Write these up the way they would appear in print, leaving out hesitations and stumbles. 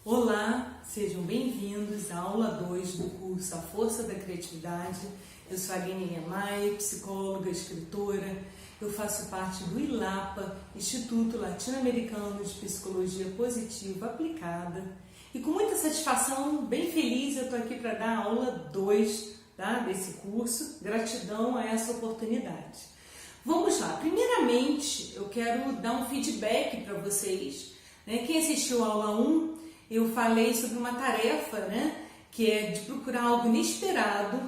Olá, sejam bem-vindos à aula 2 do curso A Força da Criatividade. Eu sou a Aline Maia, psicóloga, escritora. Eu faço parte do ILAPA, Instituto Latino-Americano de Psicologia Positiva Aplicada. E com muita satisfação, bem feliz, eu estou aqui para dar a aula 2 desse curso. Gratidão a essa oportunidade. Vamos lá. Primeiramente, eu quero dar um feedback para vocês. Quem assistiu a aula 1, eu falei sobre uma tarefa, que é de procurar algo inesperado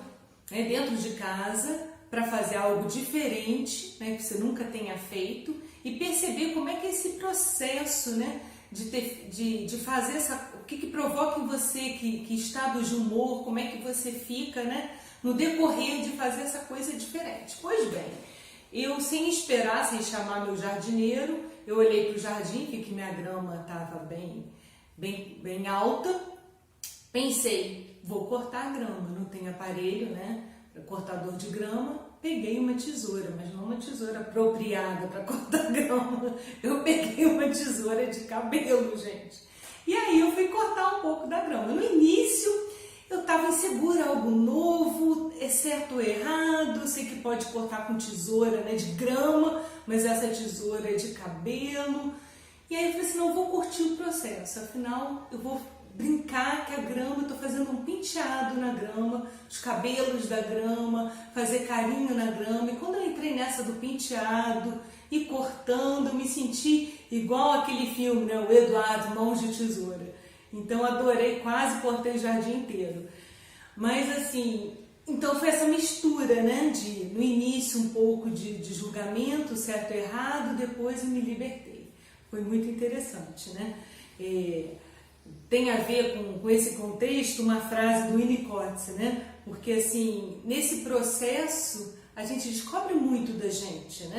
dentro de casa para fazer algo diferente, que você nunca tenha feito e perceber como é que é esse processo, de fazer o que provoca em você, que estado de humor, como é que você fica, no decorrer de fazer essa coisa diferente. Pois bem, eu sem esperar, sem chamar meu jardineiro, eu olhei para o jardim, vi que minha grama estava bem alta, pensei, vou cortar a grama, não tem aparelho, cortador de grama, peguei uma tesoura, mas não uma tesoura apropriada para cortar grama, eu peguei uma tesoura de cabelo, gente. E aí eu fui cortar um pouco da grama. No início eu estava insegura, algo novo, é certo ou errado, sei que pode cortar com tesoura de grama, mas essa tesoura é de cabelo. E aí eu falei assim, não, vou curtir o processo, afinal eu vou brincar que a grama, eu estou fazendo um penteado na grama, os cabelos da grama, fazer carinho na grama. E quando eu entrei nessa do penteado e cortando, eu me senti igual aquele filme, o Eduardo, Mãos de Tesoura. Então adorei, quase cortei o jardim inteiro. Mas assim, então foi essa mistura, de no início um pouco de julgamento, certo e errado, depois eu me libertei. Foi muito interessante, Tem a ver com esse contexto uma frase do Winnicott, Porque assim, nesse processo a gente descobre muito da gente,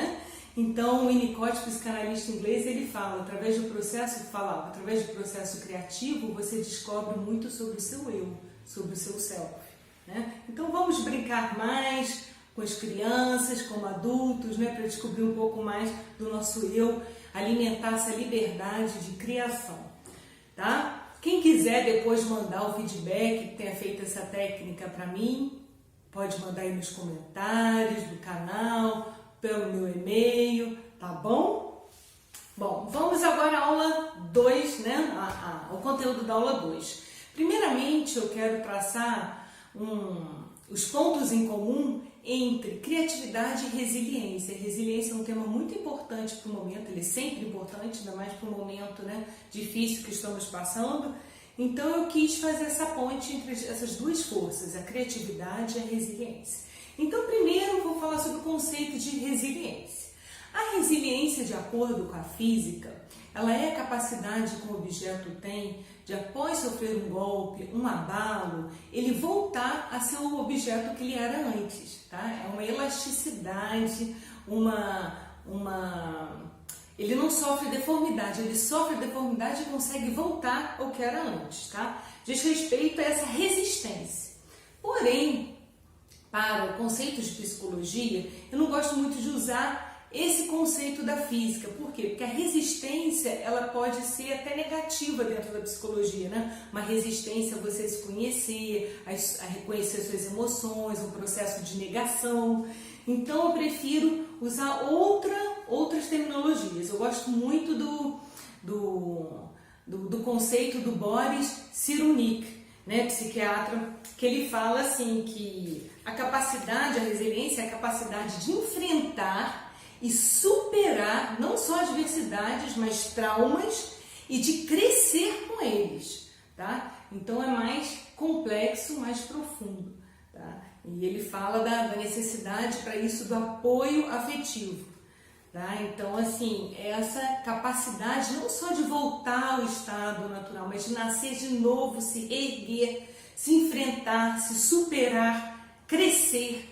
Então o Winnicott, psicanalista inglês, ele fala, através do processo criativo, você descobre muito sobre o seu eu, sobre o seu self, Então vamos brincar mais com as crianças, como adultos, para descobrir um pouco mais do nosso eu, alimentar essa liberdade de criação, tá? Quem quiser depois mandar o feedback que tenha feito essa técnica para mim, pode mandar aí nos comentários do canal, pelo meu e-mail, tá bom? Bom, vamos agora à aula 2, o conteúdo da aula 2. Primeiramente, eu quero traçar os pontos em comum entre criatividade e resiliência. Resiliência é um tema muito importante para o momento, ele é sempre importante, ainda mais para o momento difícil que estamos passando. Então eu quis fazer essa ponte entre essas duas forças, a criatividade e a resiliência. Então primeiro eu vou falar sobre o conceito de resiliência. A resiliência, de acordo com a física, ela é a capacidade que um objeto tem de, após sofrer um golpe, um abalo, ele voltar a ser o objeto que ele era antes, tá? É uma elasticidade, ele não sofre deformidade, ele sofre deformidade e consegue voltar ao que era antes, tá? Diz respeito a essa resistência. Porém, para o conceito de psicologia, eu não gosto muito de usar esse conceito da física. Por quê? Porque a resistência, ela pode ser até negativa dentro da psicologia, Uma resistência a você se conhecer, a reconhecer suas emoções, um processo de negação. Então eu prefiro usar outras terminologias. Eu gosto muito do conceito do Boris Cyrulnik, psiquiatra, que ele fala assim que a resiliência é a capacidade de enfrentar e superar não só adversidades, mas traumas e de crescer com eles, tá? Então é mais complexo, mais profundo, tá? E ele fala da necessidade para isso do apoio afetivo, tá? Então assim, essa capacidade não só de voltar ao estado natural, mas de nascer de novo, se erguer, se enfrentar, se superar, crescer,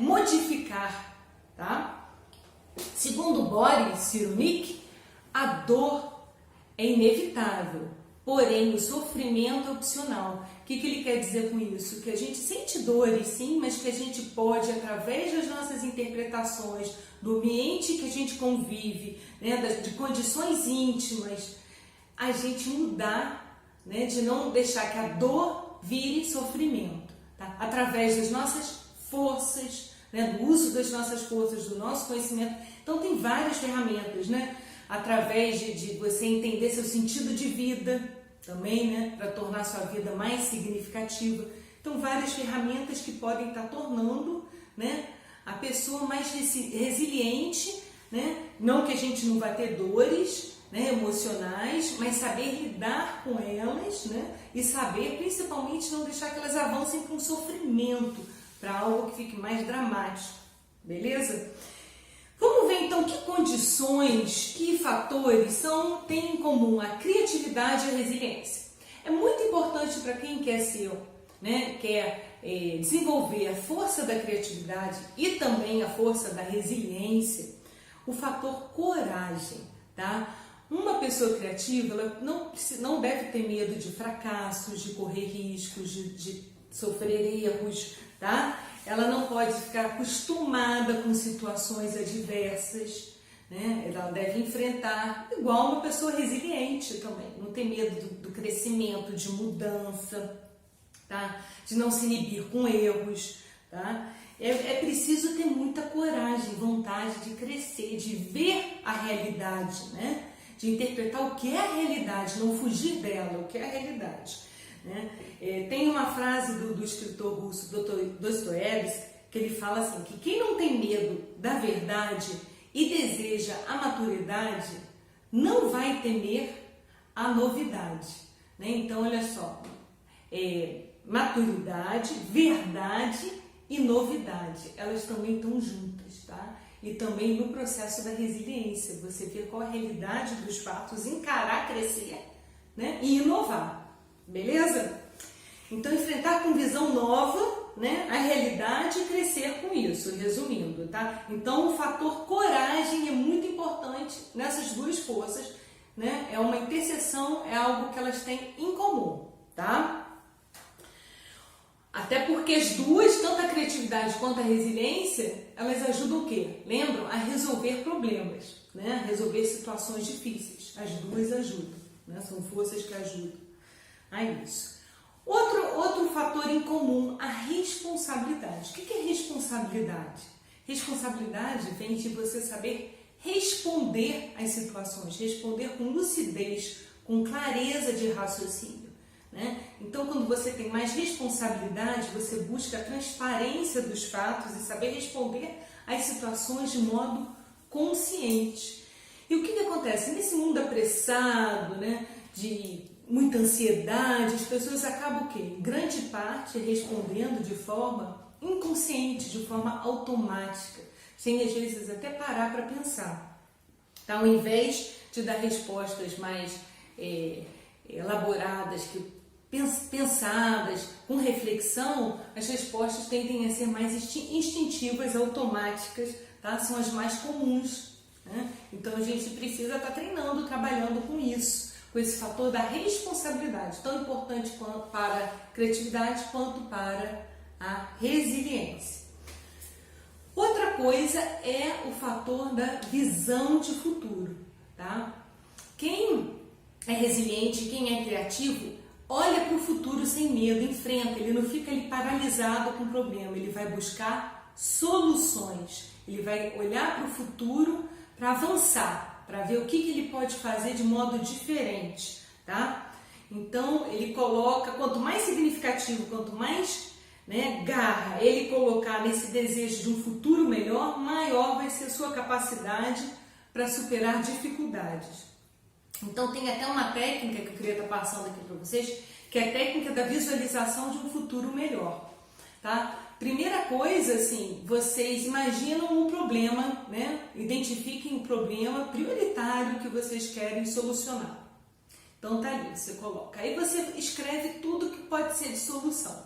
modificar, tá? Segundo Boris Cyrulnik, a dor é inevitável, porém o sofrimento é opcional. O que ele quer dizer com isso? Que a gente sente dores, sim, mas que a gente pode, através das nossas interpretações, do ambiente que a gente convive, de condições íntimas, a gente mudar né, de não deixar que a dor vire sofrimento, tá? Através das nossas forças, né, do uso das nossas forças, do nosso conhecimento. Então tem várias ferramentas, né? Através de você entender seu sentido de vida também, né, para tornar sua vida mais significativa. Então várias ferramentas que podem estar tornando, né, a pessoa mais resiliente, né? Não que a gente não vai ter dores, né, emocionais, mas saber lidar com elas, né, e saber principalmente não deixar que elas avancem para um sofrimento, para algo que fique mais dramático, beleza? Vamos ver então que condições, que fatores têm em comum a criatividade e a resiliência. É muito importante para quem quer ser, né, quer desenvolver a força da criatividade e também a força da resiliência, o fator coragem, tá? Uma pessoa criativa, ela não deve ter medo de fracassos, de correr riscos, de sofrer erros, tá? Ela não pode ficar acostumada com situações adversas, né? Ela deve enfrentar igual uma pessoa resiliente também, não ter medo do crescimento, de mudança, tá? De não se inibir com erros, tá? É preciso ter muita coragem, vontade de crescer, de ver a realidade, né? De interpretar o que é a realidade, não fugir dela, o que é a realidade, né? Tem uma frase do escritor russo Dostoiévski, que ele fala assim, que quem não tem medo da verdade e deseja a maturidade, não vai temer a novidade, né? Então, olha só, maturidade, verdade e novidade, elas também estão juntas, tá? E também no processo da resiliência, você ver qual a realidade dos fatos, encarar, crescer, né? E inovar, beleza? Então, enfrentar com visão nova, né, a realidade e crescer com isso, resumindo, tá? Então, o fator coragem é muito importante nessas duas forças, né? É uma interseção, é algo que elas têm em comum, tá? Até porque as duas, tanto a criatividade quanto a resiliência, elas ajudam o quê? Lembram? A resolver problemas, né? A resolver situações difíceis. As duas ajudam, né? São forças que ajudam a isso. Outro fator em comum, a responsabilidade. O que é responsabilidade? Responsabilidade vem de você saber responder às situações, responder com lucidez, com clareza de raciocínio, né? Então, quando você tem mais responsabilidade, você busca a transparência dos fatos e saber responder às situações de modo consciente. E o que acontece? Nesse mundo apressado, né, de muita ansiedade, as pessoas acabam o quê? Em grande parte respondendo de forma inconsciente, de forma automática, sem às vezes até parar para pensar. Tá? Ao invés de dar respostas mais elaboradas, pensadas, com reflexão, as respostas tendem a ser mais instintivas, automáticas, tá? São as mais comuns, né? Então a gente precisa estar treinando, trabalhando com isso, com esse fator da responsabilidade, tão importante para a criatividade quanto para a resiliência. Outra coisa é o fator da visão de futuro, tá? Quem é resiliente, quem é criativo, olha para o futuro sem medo, enfrenta, ele não fica ali paralisado com o problema, ele vai buscar soluções, ele vai olhar para o futuro para avançar, para ver o que ele pode fazer de modo diferente, tá? Então, ele coloca, quanto mais significativo, quanto mais, né, garra ele colocar nesse desejo de um futuro melhor, maior vai ser a sua capacidade para superar dificuldades. Então, tem até uma técnica que eu queria estar passando aqui para vocês, que é a técnica da visualização de um futuro melhor, tá? Primeira coisa, assim, vocês imaginam um problema, né? Identifiquem o problema prioritário que vocês querem solucionar. Então, tá ali, você coloca. Aí você escreve tudo que pode ser de solução.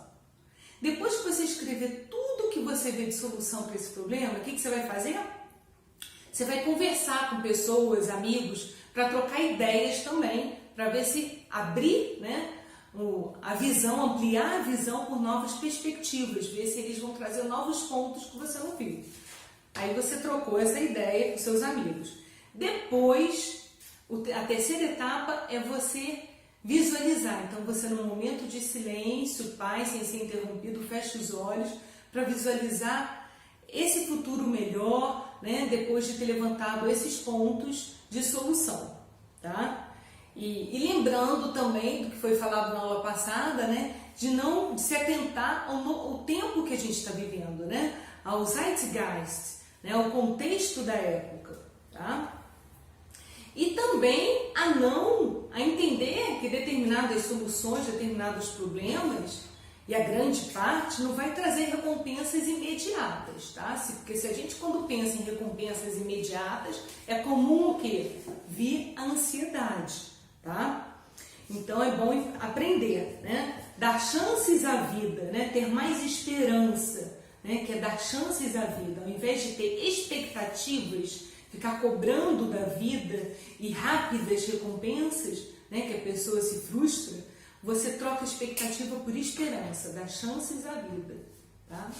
Depois que você escrever tudo que você vê de solução para esse problema, o que você vai fazer? Você vai conversar com pessoas, amigos, para trocar ideias também, para ver se abrir, né, a visão, ampliar a visão por novas perspectivas, ver se eles vão trazer novos pontos que você não viu. Aí você trocou essa ideia com seus amigos. Depois, a terceira etapa é você visualizar. Então você, num momento de silêncio, paz, sem ser interrompido, fecha os olhos para visualizar esse futuro melhor, né, depois de ter levantado esses pontos de solução, tá? E lembrando também do que foi falado na aula passada, né, de não se atentar ao tempo que a gente está vivendo, né, ao Zeitgeist, né, ao contexto da época, tá? E também a entender que determinadas soluções, determinados problemas, e a grande parte, não vai trazer recompensas imediatas, tá? Porque se a gente, quando pensa em recompensas imediatas, é comum o quê? Vir a ansiedade, tá? Então é bom aprender, né? Dar chances à vida, né? Ter mais esperança, né? Que é dar chances à vida, ao invés de ter expectativas, ficar cobrando da vida e rápidas recompensas, né, que a pessoa se frustra, você troca a expectativa por esperança, dá chances à vida, tá?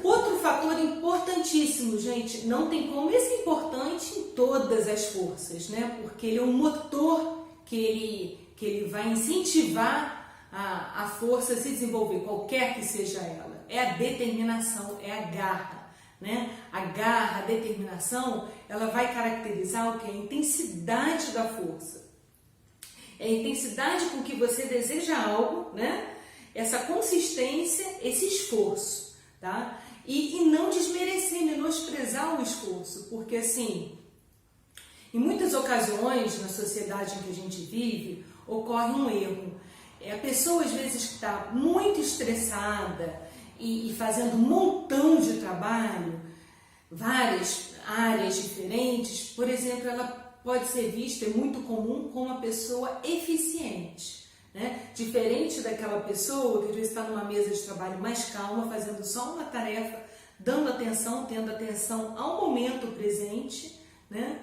Outro fator importantíssimo, gente, não tem como, esse é importante em todas as forças, né, porque ele é um motor que ele vai incentivar a força a se desenvolver, qualquer que seja ela, é a determinação, é a garra. Né? A garra, a determinação, ela vai caracterizar o que? A intensidade da força. É a intensidade com que você deseja algo, né? Essa consistência, esse esforço, tá? E não desmerecer, menosprezar o esforço, porque assim, em muitas ocasiões na sociedade em que a gente vive, ocorre um erro. A pessoa às vezes que está muito estressada, e fazendo um montão de trabalho, várias áreas diferentes, por exemplo, ela pode ser vista, é muito comum, como uma pessoa eficiente, né? Diferente daquela pessoa que às vezes está numa mesa de trabalho mais calma, fazendo só uma tarefa, dando atenção, tendo atenção ao momento presente, né?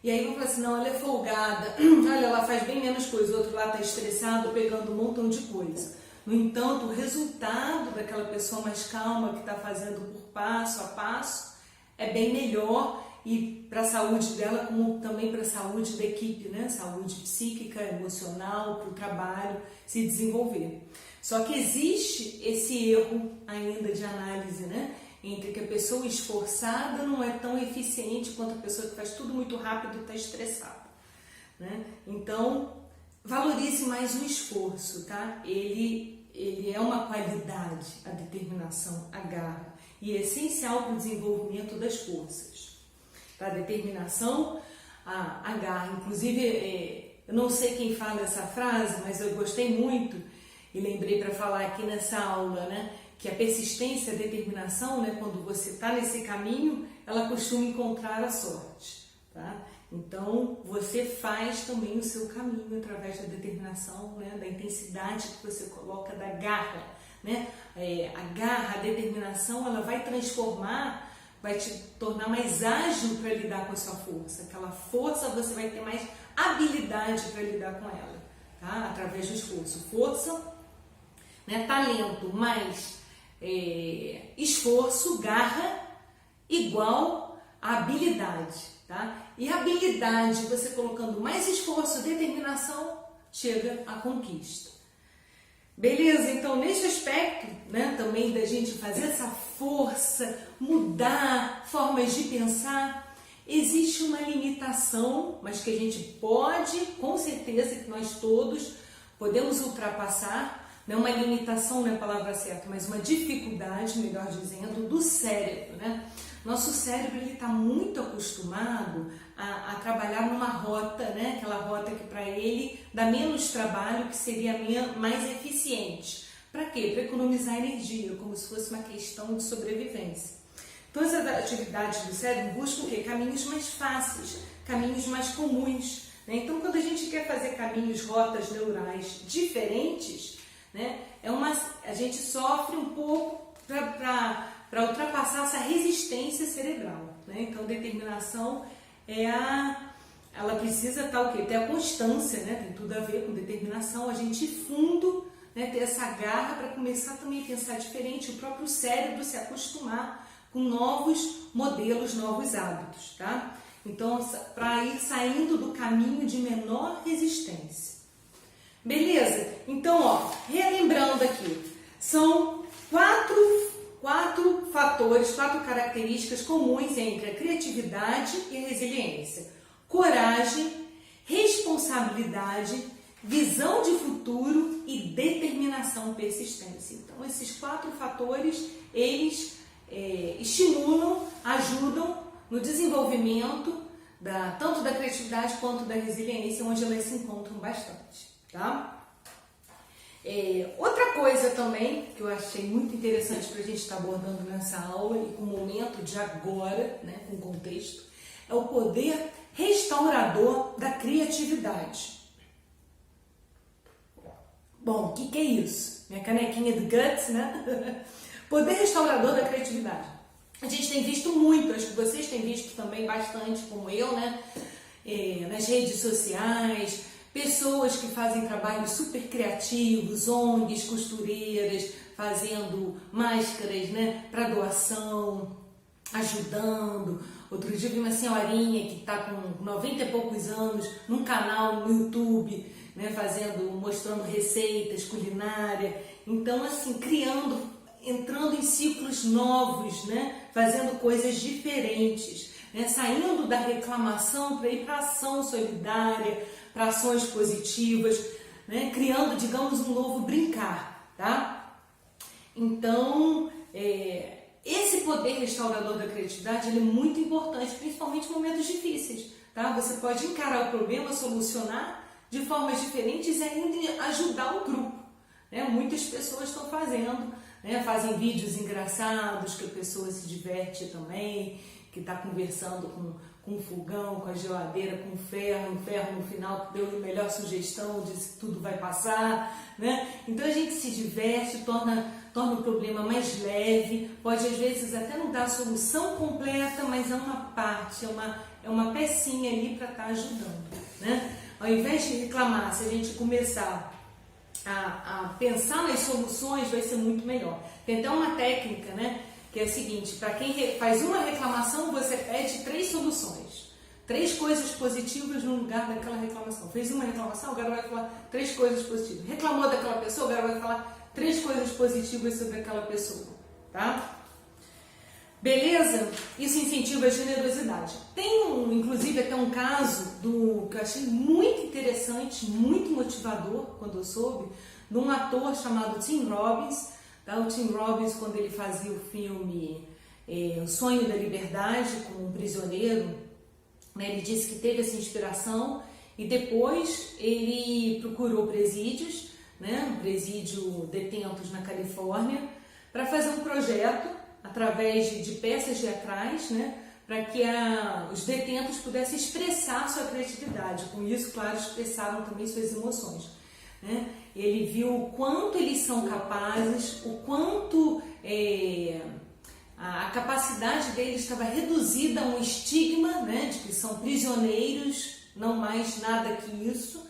E aí vão falar assim, não, ela é folgada, olha, ela faz bem menos coisa, o outro lá está estressado, pegando um montão de coisa. No entanto, o resultado daquela pessoa mais calma, que está fazendo por passo a passo, é bem melhor, e para a saúde dela, como também para a saúde da equipe, né? Saúde psíquica, emocional, para o trabalho se desenvolver. Só que existe esse erro ainda de análise, né? Entre que a pessoa esforçada não é tão eficiente quanto a pessoa que faz tudo muito rápido e está estressada, né? Então, valorize mais o esforço, tá? Ele é uma qualidade, a determinação, a garra, e é essencial para o desenvolvimento das forças. Tá? A determinação, a garra. Inclusive, eu não sei quem fala essa frase, mas eu gostei muito e lembrei para falar aqui nessa aula, né? Que a persistência, a determinação, né? Quando você está nesse caminho, ela costuma encontrar a sorte, tá? Então, você faz também o seu caminho através da determinação, né, da intensidade que você coloca, da garra, né? A garra, a determinação, ela vai transformar, vai te tornar mais ágil para lidar com a sua força. Aquela força você vai ter mais habilidade para lidar com ela, tá? Através do esforço. Força, né, talento mais esforço, garra, igual a habilidade. Tá? E a habilidade, você colocando mais esforço, determinação, chega à conquista. Beleza? Então, nesse aspecto, né, também da gente fazer essa força, mudar formas de pensar, existe uma limitação, mas que a gente pode, com certeza, que nós todos podemos ultrapassar. Não é uma limitação, não é a palavra certa, mas uma dificuldade, melhor dizendo, do cérebro, né? Nosso cérebro está muito acostumado a trabalhar numa rota, né? Aquela rota que para ele dá menos trabalho, que seria mais eficiente. Para quê? Para economizar energia, como se fosse uma questão de sobrevivência. Então, as atividades do cérebro buscam o quê? Caminhos mais fáceis, caminhos mais comuns, né? Então, quando a gente quer fazer caminhos, rotas neurais diferentes, né? A gente sofre um pouco para ultrapassar essa resistência cerebral, né? Então, determinação ela precisa estar o quê? Ter a constância, né? Tem tudo a ver com determinação, a gente fundo, né? Ter essa garra para começar também a pensar diferente, o próprio cérebro se acostumar com novos modelos, novos hábitos, tá? Então, para ir saindo do caminho de menor resistência. Beleza? Então, ó, relembrando aqui, são quatro fatores, 4 características comuns entre a criatividade e a resiliência. Coragem, responsabilidade, visão de futuro e determinação, persistência. Então, esses 4 fatores, eles estimulam, ajudam no desenvolvimento tanto da criatividade quanto da resiliência, onde elas se encontram bastante, tá? Outra coisa também que eu achei muito interessante para a gente estar abordando nessa aula e com o momento de agora, né, com o contexto, é o poder restaurador da criatividade. Bom, o que é isso? Minha canequinha do Guts, né? Poder restaurador da criatividade. A gente tem visto muito, acho que vocês têm visto também bastante, como eu, né? Nas redes sociais, pessoas que fazem trabalhos super criativos, ONGs, costureiras, fazendo máscaras, né, para doação, ajudando. Outro dia vi uma senhorinha que está com 90 e poucos anos num canal no YouTube, né, mostrando receitas culinárias. Então, assim, entrando em ciclos novos, né, fazendo coisas diferentes, né, saindo da reclamação para ir para ação solidária, para ações positivas, né, criando, digamos, um novo brincar, tá? Então, esse poder restaurador da criatividade, ele é muito importante, principalmente em momentos difíceis, tá? Você pode encarar o problema, solucionar de formas diferentes e ainda ajudar o grupo, né? Muitas pessoas estão fazendo, né? Fazem vídeos engraçados que a pessoa se diverte também, que está conversando com o fogão, com a geladeira, com o ferro no final deu a melhor sugestão, disse que tudo vai passar, né? Então a gente se diverte, torna o problema mais leve, pode às vezes até não dar a solução completa, mas é uma parte, é uma pecinha ali para estar ajudando, né? Ao invés de reclamar, se a gente começar a pensar nas soluções, vai ser muito melhor. Tem até uma técnica, né? Que é a seguinte, para quem faz uma reclamação, você pede 3 soluções. 3 coisas positivas no lugar daquela reclamação. Fez uma reclamação, agora vai falar 3 coisas positivas. Reclamou daquela pessoa, agora vai falar 3 coisas positivas sobre aquela pessoa, tá? Beleza? Isso incentiva a generosidade. Tem inclusive até um caso que eu achei muito interessante, muito motivador, quando eu soube, de um ator chamado Tim Robbins. O Tim Robbins, quando ele fazia o filme O Sonho da Liberdade, como um prisioneiro, né, ele disse que teve essa inspiração e depois ele procurou presídios, né, um presídio detentos na Califórnia, para fazer um projeto através de peças teatrais, né, para que os detentos pudessem expressar sua criatividade. Com isso, claro, expressaram também suas emoções, né? Ele viu o quanto eles são capazes, o quanto a capacidade deles estava reduzida a um estigma, né, de que são prisioneiros, não mais nada que isso,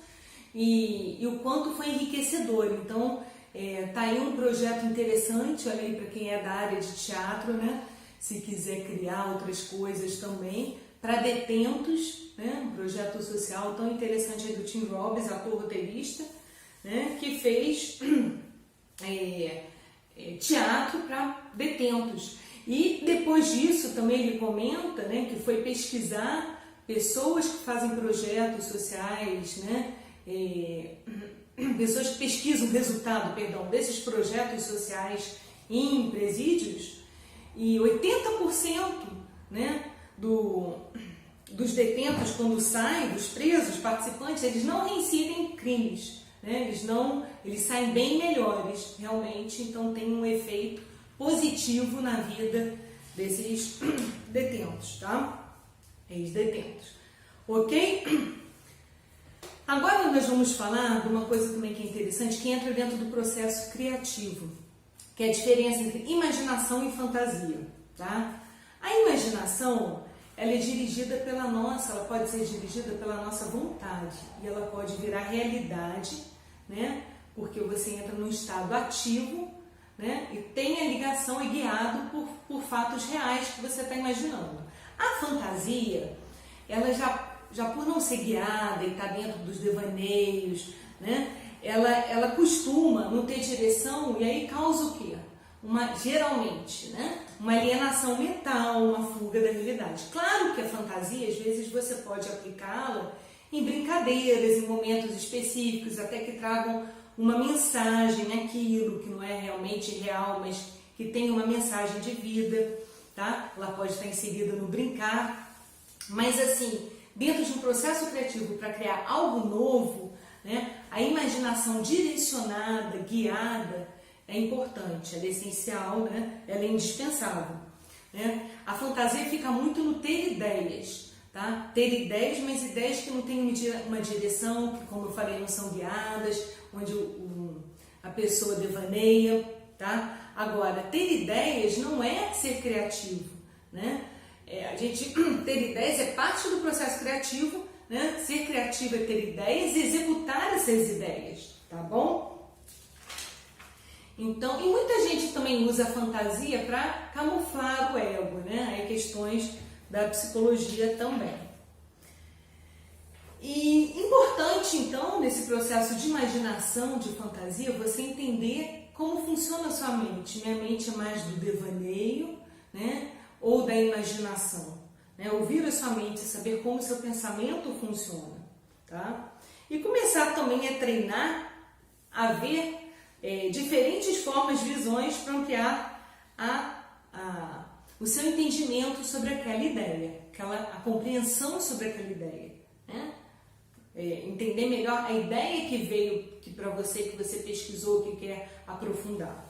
e o quanto foi enriquecedor. Então, tá aí um projeto interessante, olha aí para quem é da área de teatro, né, se quiser criar outras coisas também, para detentos, né, um projeto social tão interessante aí do Tim Robbins, ator roteirista, né, que fez teatro para detentos. E depois disso também ele comenta, né, que foi pesquisar pessoas que fazem projetos sociais, né, pessoas que pesquisam o resultado, desses projetos sociais em presídios, e 80%, né, dos detentos, quando saem, dos presos, participantes, eles não reincidem em crimes, né? Eles saem bem melhores, realmente, então tem um efeito positivo na vida desses detentos, tá? Ex-detentos, ok? Agora nós vamos falar de uma coisa também que é interessante, que entra dentro do processo criativo, que é a diferença entre imaginação e fantasia, tá? A imaginação, ela é dirigida ela pode ser dirigida pela nossa vontade e ela pode virar realidade, né? Porque você entra num estado ativo, né? E tem a ligação, é guiado por fatos reais que você está imaginando. A fantasia, ela já por não ser guiada e estar dentro dos devaneios, né? Ela costuma não ter direção e aí causa o quê? Geralmente, né? Uma alienação mental, uma fuga da realidade. Claro que a fantasia, às vezes, você pode aplicá-la em brincadeiras, em momentos específicos, até que tragam uma mensagem naquilo que não é realmente real, mas que tem uma mensagem de vida, tá? Ela pode estar inserida no brincar, mas assim, dentro de um processo criativo para criar algo novo, né? A imaginação direcionada, guiada, é importante, ela é essencial, né? Ela é indispensável, né? A fantasia fica muito no ter ideias, tá? Ter ideias, mas ideias que não têm uma direção, que, como eu falei, não são guiadas, onde a pessoa devaneia, tá? Agora, ter ideias não é ser criativo, né? A gente ter ideias é parte do processo criativo, né? Ser criativo é ter ideias e executar essas ideias, tá bom? Então, e muita gente também usa a fantasia para camuflar o ego, né? Aí questões da psicologia também. E importante, então, nesse processo de imaginação, de fantasia, você entender como funciona a sua mente. Minha mente é mais do devaneio, né? Ou da imaginação. Né? Ouvir a sua mente, saber como o seu pensamento funciona. Tá? E começar também a treinar, a ver diferentes formas, visões para ampliar o seu entendimento sobre aquela ideia, a compreensão sobre aquela ideia. Né? Entender melhor a ideia que veio para você, que você pesquisou, que quer aprofundar.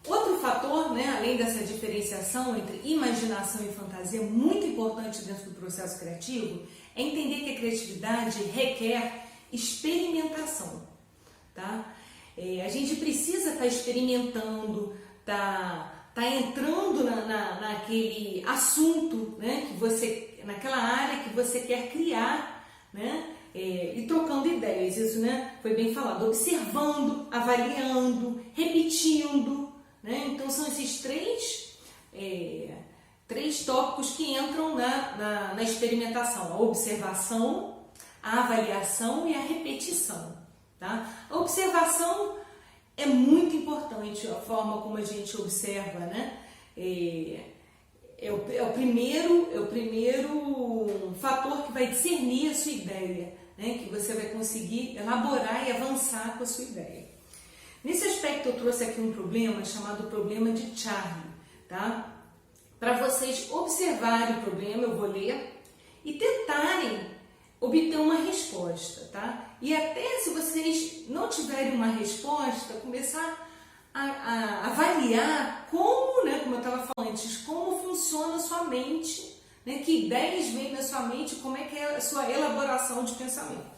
Outro fator, né, além dessa diferenciação entre imaginação e fantasia, muito importante dentro do processo criativo, é entender que a criatividade requer experimentação. Tá? A gente precisa estar experimentando, tá entrando naquele assunto, né, naquela área que você quer criar, né, e trocando ideias. Isso, né, foi bem falado, observando, avaliando, repetindo. Né? Então são esses três tópicos que entram na experimentação: a observação, a avaliação e a repetição. Tá? A observação é muito importante, a forma como a gente observa, né? É o primeiro fator que vai discernir a sua ideia, né? Que você vai conseguir elaborar e avançar com a sua ideia. Nesse aspecto eu trouxe aqui um problema chamado problema de Charlie, tá? Para vocês observarem o problema, eu vou ler e tentarem obter uma resposta, tá? E até se vocês não tiverem uma resposta, começar a avaliar como, né, como eu estava falando antes, como funciona a sua mente, né? Que ideias vêm na sua mente, como é que é a sua elaboração de pensamento.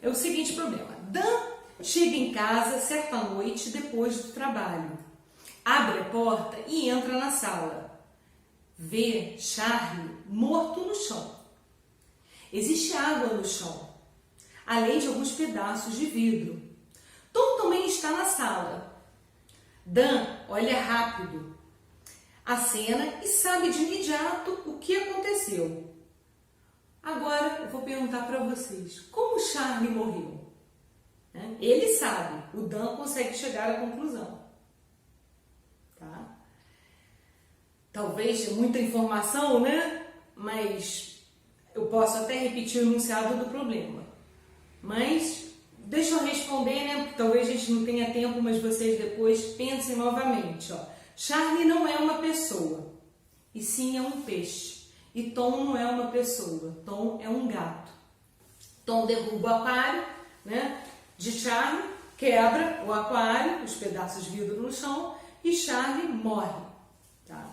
É o seguinte problema: Dan chega em casa certa noite depois do trabalho, abre a porta e entra na sala. Vê Charlie morto no chão. Existe água no chão, além de alguns pedaços de vidro. Tom também está na sala. Dan olha rápido a cena e sabe de imediato o que aconteceu. Agora eu vou perguntar para vocês, como Charlie morreu? Ele sabe, o Dan consegue chegar à conclusão. Tá? Talvez muita informação, né? Mas eu posso até repetir o enunciado do problema. Mas deixa eu responder, né? Porque talvez a gente não tenha tempo, mas vocês depois pensem novamente. Ó. Charlie não é uma pessoa, e sim é um peixe. E Tom não é uma pessoa, Tom é um gato. Tom derruba o aquário, né? De Charlie, quebra o aquário, os pedaços de vidro no chão, e Charlie morre. Tá?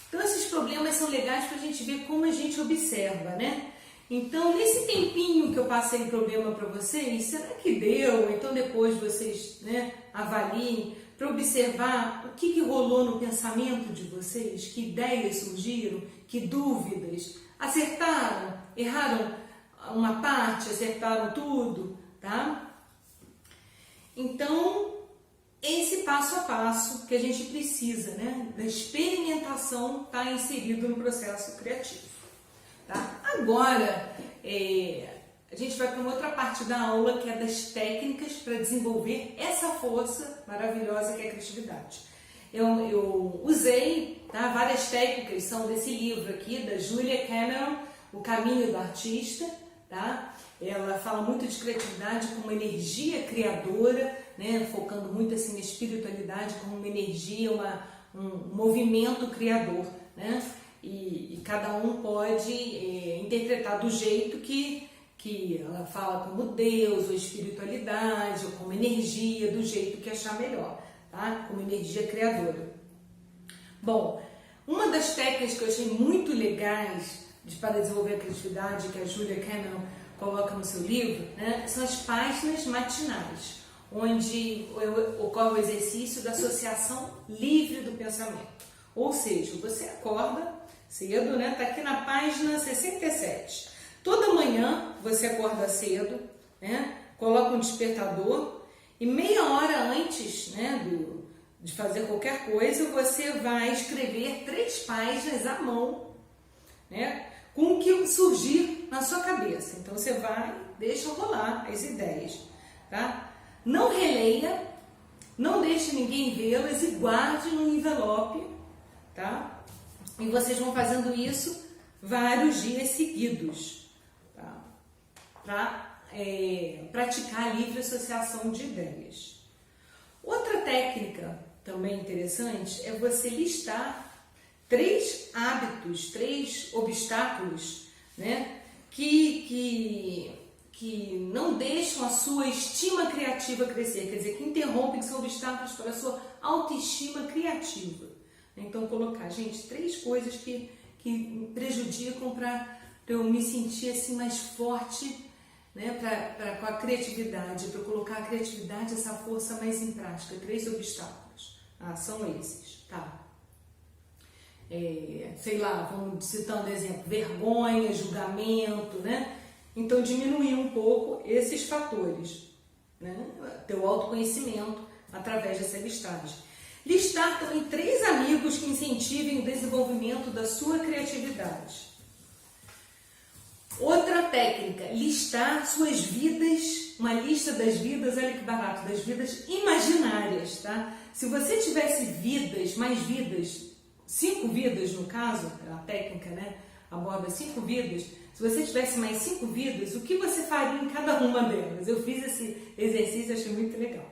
Então esses problemas são legais para a gente ver como a gente observa, né? Então nesse tempinho que eu passei o problema para vocês, será que deu? Então depois vocês, né, avaliem para observar o que rolou no pensamento de vocês, que ideias surgiram, que dúvidas, acertaram, erraram uma parte, acertaram tudo. Tá? Então, esse passo a passo que a gente precisa, né, da experimentação está inserido no processo criativo. tá? Agora, a gente vai para uma outra parte da aula, que é das técnicas para desenvolver essa força maravilhosa que é a criatividade. Eu usei, tá, várias técnicas, são desse livro aqui, da Julia Cameron, O Caminho do Artista, tá? Ela fala muito de criatividade como uma energia criadora, né? Focando muito assim na espiritualidade como uma energia, um movimento criador, né? E cada um pode interpretar do jeito que ela fala, como Deus, ou espiritualidade, ou como energia, do jeito que achar melhor, tá? Como energia criadora. Bom, uma das técnicas que eu achei muito legais para desenvolver a criatividade, que a Julia Cameron coloca no seu livro, né, são as páginas matinais, onde ocorre o exercício da associação livre do pensamento. Ou seja, você acorda cedo, né? Tá aqui na página 67. Toda manhã você acorda cedo, né? Coloca um despertador e meia hora antes, né, de fazer qualquer coisa, você vai escrever 3 páginas à mão, né, com o que surgir na sua cabeça. Então você vai, deixa rolar as ideias, tá? Não releia, não deixe ninguém vê-las e guarde no envelope, tá? E vocês vão fazendo isso vários dias seguidos, tá? Para praticar a livre associação de ideias. Outra técnica também interessante é você listar 3 hábitos, 3 obstáculos, né, que não deixam a sua estima criativa crescer, quer dizer, que interrompem, que são obstáculos para a sua autoestima criativa. Então, colocar, gente, 3 coisas que prejudicam para eu me sentir assim mais forte, né, com a criatividade, para colocar a criatividade, essa força mais em prática. 3 obstáculos. São esses, tá? Sei lá, vamos citando exemplo, vergonha, julgamento, né? Então, diminuir um pouco esses fatores, né? Teu autoconhecimento através dessa listagem. Listar também 3 amigos que incentivem o desenvolvimento da sua criatividade. Outra técnica, listar suas vidas, uma lista das vidas, olha que barato, das vidas imaginárias, tá? Se você tivesse mais vidas, 5 vidas no caso, a técnica, né, aborda 5 vidas, se você tivesse mais 5 vidas, o que você faria em cada uma delas? Eu fiz esse exercício, achei muito legal.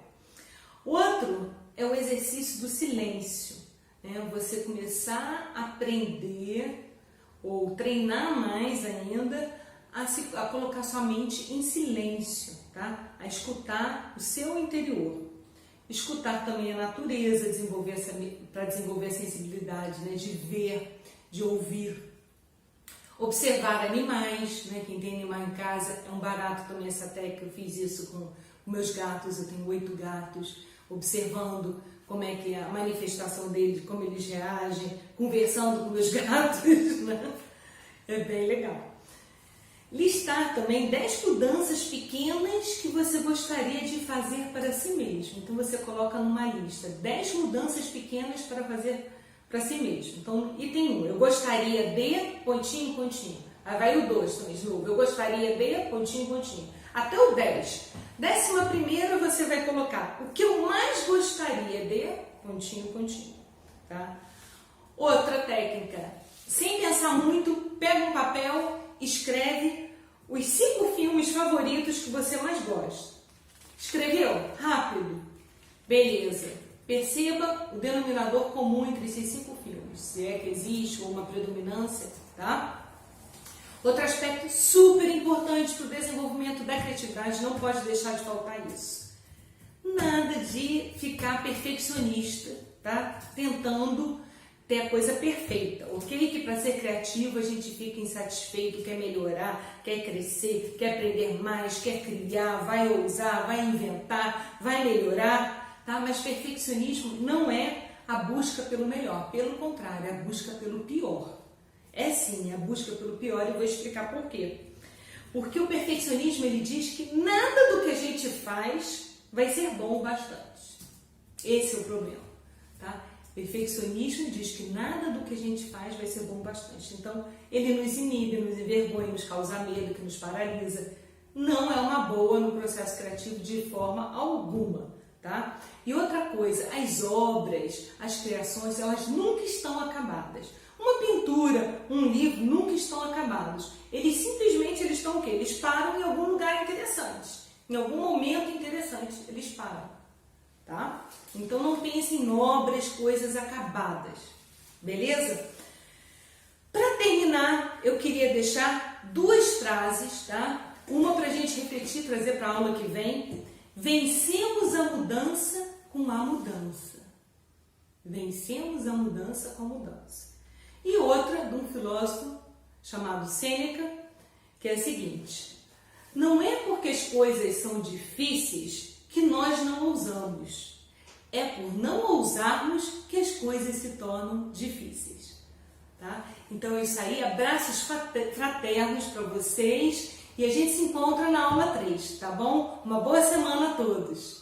Outro é o exercício do silêncio, né? Você começar a aprender ou treinar mais ainda a colocar sua mente em silêncio, tá? A escutar o seu interior. Escutar também a natureza, para desenvolver a sensibilidade, né? De ver, de ouvir. Observar animais, né? Quem tem animal em casa é um barato também essa técnica. Eu fiz isso com meus gatos, eu tenho 8 gatos, observando como é que é a manifestação deles, como eles reagem, conversando com meus gatos, né? É bem legal. Listar também 10 mudanças pequenas que você gostaria de fazer para si mesmo. Então você coloca numa lista 10 mudanças pequenas para fazer para si mesmo. Então, item 1, eu gostaria de, pontinho, pontinho. Aí vai o 2 também, de novo. Eu gostaria de, pontinho, pontinho. Até o 10. 11ª você vai colocar o que eu mais gostaria de, pontinho, pontinho. Tá? Outra técnica, sem pensar muito, pega um papel, escreve os 5 filmes favoritos que você mais gosta. Escreveu? Rápido. Beleza. Perceba o denominador comum entre esses 5 filmes, se é que existe uma predominância, tá? Outro aspecto super importante para o desenvolvimento da criatividade, não pode deixar de faltar isso. Nada de ficar perfeccionista, tá? Tentando ter a coisa perfeita, ok? Que para ser criativo a gente fica insatisfeito, quer melhorar, quer crescer, quer aprender mais, quer criar, vai ousar, vai inventar, vai melhorar, tá? Mas perfeccionismo não é a busca pelo melhor, pelo contrário, é a busca pelo pior. É sim, a busca pelo pior, e eu vou explicar por quê. Porque o perfeccionismo, ele diz que nada do que a gente faz vai ser bom o bastante. Esse é o problema, tá? Perfeccionismo diz que nada do que a gente faz vai ser bom bastante. Então, ele nos inibe, nos envergonha, nos causa medo, que nos paralisa. Não é uma boa no processo criativo de forma alguma, tá? E outra coisa, as obras, as criações, elas nunca estão acabadas. Uma pintura, um livro, nunca estão acabados. Eles simplesmente estão o quê? Eles param em algum lugar interessante. Em algum momento interessante, eles param. Tá? Então não pense em obras, coisas acabadas. Beleza? Para terminar, eu queria deixar duas frases, tá? Uma para a gente refletir, trazer para a aula que vem. Vencemos a mudança com a mudança. Vencemos a mudança com a mudança. E outra de um filósofo chamado Sêneca, que é a seguinte: não é porque as coisas são difíceis que nós não ousamos. É por não ousarmos que as coisas se tornam difíceis. Tá? Então é isso aí, abraços fraternos para vocês e a gente se encontra na aula 3, tá bom? Uma boa semana a todos!